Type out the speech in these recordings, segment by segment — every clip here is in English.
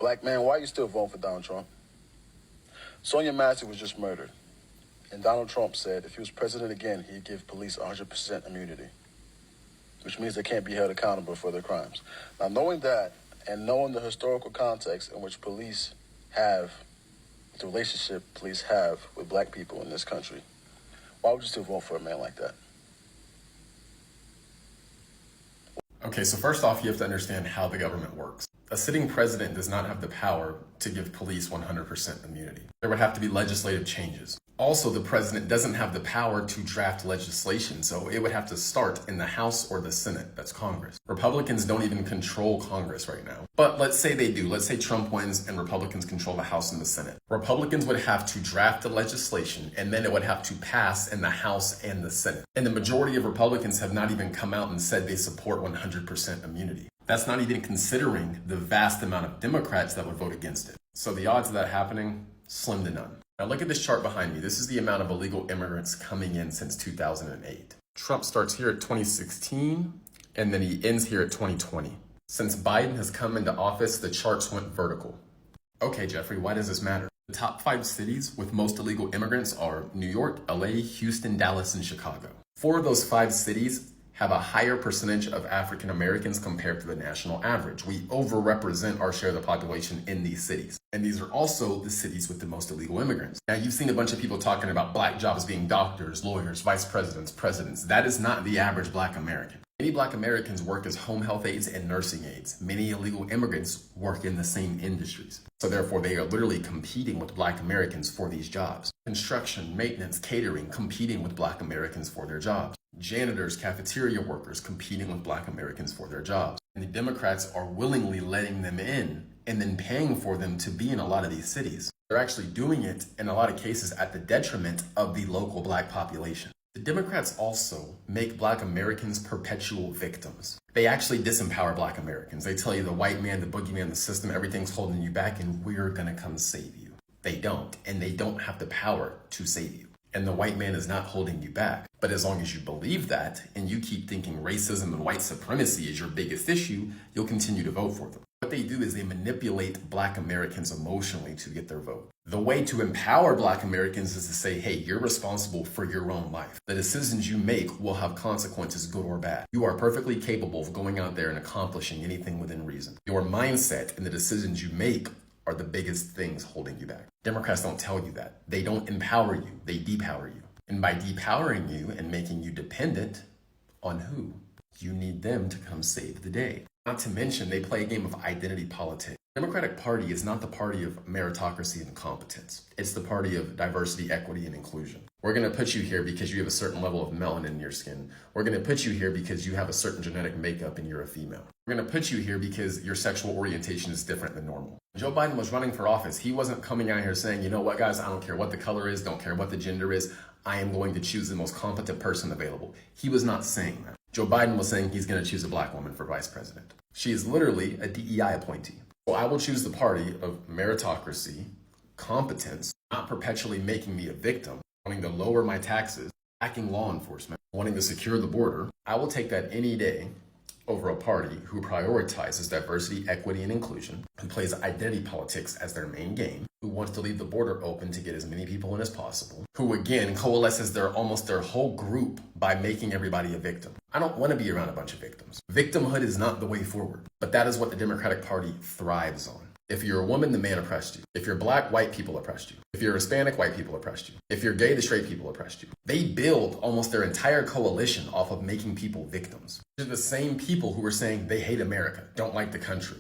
Black man, why are you still voting for Donald Trump? Sonia Massey was just murdered. And Donald Trump said if he was president again, he'd give police 100% immunity, which means they can't be held accountable for their crimes. Now, knowing that and knowing the historical context in which police have, the relationship police have with black people in this country, why would you still vote for a man like that? Okay, so first off, you have to understand how the government works. A sitting president does not have the power to give police 100% immunity. There would have to be legislative changes. Also, the president doesn't have the power to draft legislation, so it would have to start in the House or the Senate, that's Congress. Republicans don't even control Congress right now. But let's say they do. Let's say Trump wins and Republicans control the House and the Senate. Republicans would have to draft the legislation, and then it would have to pass in the House and the Senate. And the majority of Republicans have not even come out and said they support 100% immunity. That's not even considering the vast amount of Democrats that would vote against it. So the odds of that happening, slim to none. Now look at this chart behind me. This is the amount of illegal immigrants coming in since 2008. Trump starts here at 2016, and then he ends here at 2020. Since Biden has come into office, the charts went vertical. Okay, Jeffrey, why does this matter? The top 5 cities with most illegal immigrants are New York, LA, Houston, Dallas, and Chicago. 4 of those 5 cities have a higher percentage of African Americans compared to the national average. We overrepresent our share of the population in these cities. And these are also the cities with the most illegal immigrants. Now, you've seen a bunch of people talking about black jobs being doctors, lawyers, vice presidents, presidents. That is not the average black American. Many black Americans work as home health aides and nursing aides. Many illegal immigrants work in the same industries. So therefore, they are literally competing with black Americans for these jobs. Construction, maintenance, catering, competing with black Americans for their jobs. Janitors, cafeteria workers competing with black Americans for their jobs. And the Democrats are willingly letting them in and then paying for them to be in a lot of these cities. They're actually doing it in a lot of cases at the detriment of the local black population. The Democrats also make black Americans perpetual victims. They actually disempower black Americans. They tell you the white man, the boogeyman, the system, everything's holding you back and we're gonna come save you. They don't, and they don't have the power to save you. And the white man is not holding you back. But as long as you believe that and you keep thinking racism and white supremacy is your biggest issue, you'll continue to vote for them. What they do is they manipulate black Americans emotionally to get their vote. The way to empower black Americans is to say, hey, you're responsible for your own life. The decisions you make will have consequences, good or bad. You are perfectly capable of going out there and accomplishing anything within reason. Your mindset and the decisions you make are the biggest things holding you back. Democrats don't tell you that. They don't empower you, they depower you. And by depowering you and making you dependent on who? You need them to come save the day. Not to mention, they play a game of identity politics. The Democratic Party is not the party of meritocracy and competence. It's the party of diversity, equity, and inclusion. We're going to put you here because you have a certain level of melanin in your skin. We're going to put you here because you have a certain genetic makeup and you're a female. We're going to put you here because your sexual orientation is different than normal. When Joe Biden was running for office, he wasn't coming out here saying, you know what, guys, I don't care what the color is, don't care what the gender is. I am going to choose the most competent person available. He was not saying that. Joe Biden was saying he's going to choose a black woman for vice president. She is literally a DEI appointee. So I will choose the party of meritocracy, competence, not perpetually making me a victim, wanting to lower my taxes, hacking law enforcement, wanting to secure the border. I will take that any day over a party who prioritizes diversity, equity, and inclusion, who plays identity politics as their main game, who wants to leave the border open to get as many people in as possible, who again coalesces almost their whole group by making everybody a victim. I don't want to be around a bunch of victims. Victimhood is not the way forward, but that is what the Democratic Party thrives on. If you're a woman, the man oppressed you. If you're black, white people oppressed you. If you're Hispanic, white people oppressed you. If you're gay, the straight people oppressed you. They build almost their entire coalition off of making people victims. They're the same people who are saying they hate America, don't like the country,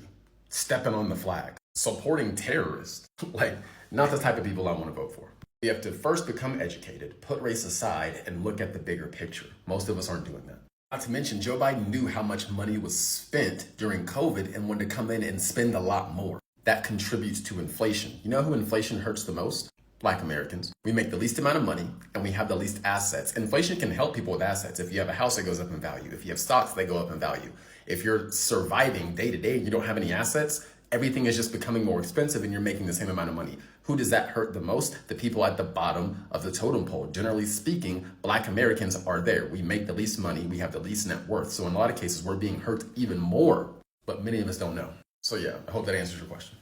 stepping on the flag, supporting terrorists. Like, not the type of people I want to vote for. You have to first become educated, put race aside, and look at the bigger picture. Most of us aren't doing that. Not to mention, Joe Biden knew how much money was spent during COVID and wanted to come in and spend a lot more. That contributes to inflation. You know who inflation hurts the most? Black Americans. We make the least amount of money and we have the least assets. Inflation can help people with assets. If you have a house, it goes up in value. If you have stocks, they go up in value. If you're surviving day to day and you don't have any assets, everything is just becoming more expensive and you're making the same amount of money. Who does that hurt the most? The people at the bottom of the totem pole. Generally speaking, Black Americans are there. We make the least money. We have the least net worth. So in a lot of cases, we're being hurt even more, but many of us don't know. So yeah, I hope that answers your question.